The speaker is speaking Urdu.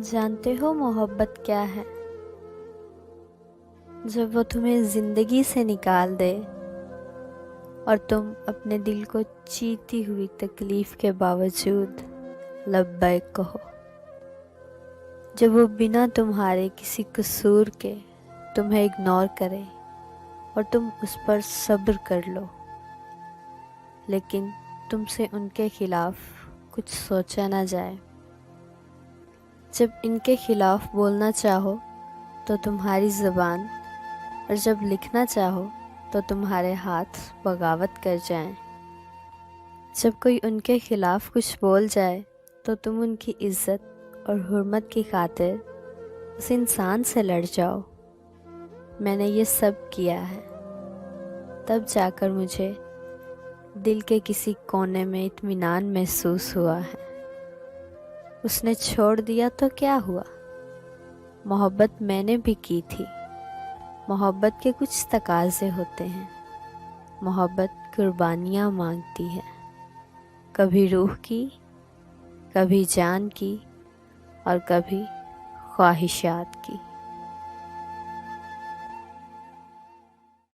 جانتے ہو محبت کیا ہے؟ جب وہ تمہیں زندگی سے نکال دے اور تم اپنے دل کو چیتی ہوئی تکلیف کے باوجود لبیک کہو، جب وہ بنا تمہارے کسی قصور کے تمہیں اگنور کرے اور تم اس پر صبر کر لو، لیکن تم سے ان کے خلاف کچھ سوچا نہ جائے، جب ان کے خلاف بولنا چاہو تو تمہاری زبان، اور جب لکھنا چاہو تو تمہارے ہاتھ بغاوت کر جائیں، جب کوئی ان کے خلاف کچھ بول جائے تو تم ان کی عزت اور حرمت کی خاطر اس انسان سے لڑ جاؤ۔ میں نے یہ سب کیا ہے، تب جا کر مجھے دل کے کسی کونے میں اطمینان محسوس ہوا ہے۔ اس نے چھوڑ دیا تو کیا ہوا؟ محبت میں نے بھی کی تھی۔ محبت کے کچھ تقاضے ہوتے ہیں۔ محبت قربانیاں مانگتی ہے، کبھی روح کی، کبھی جان کی، اور کبھی خواہشات کی۔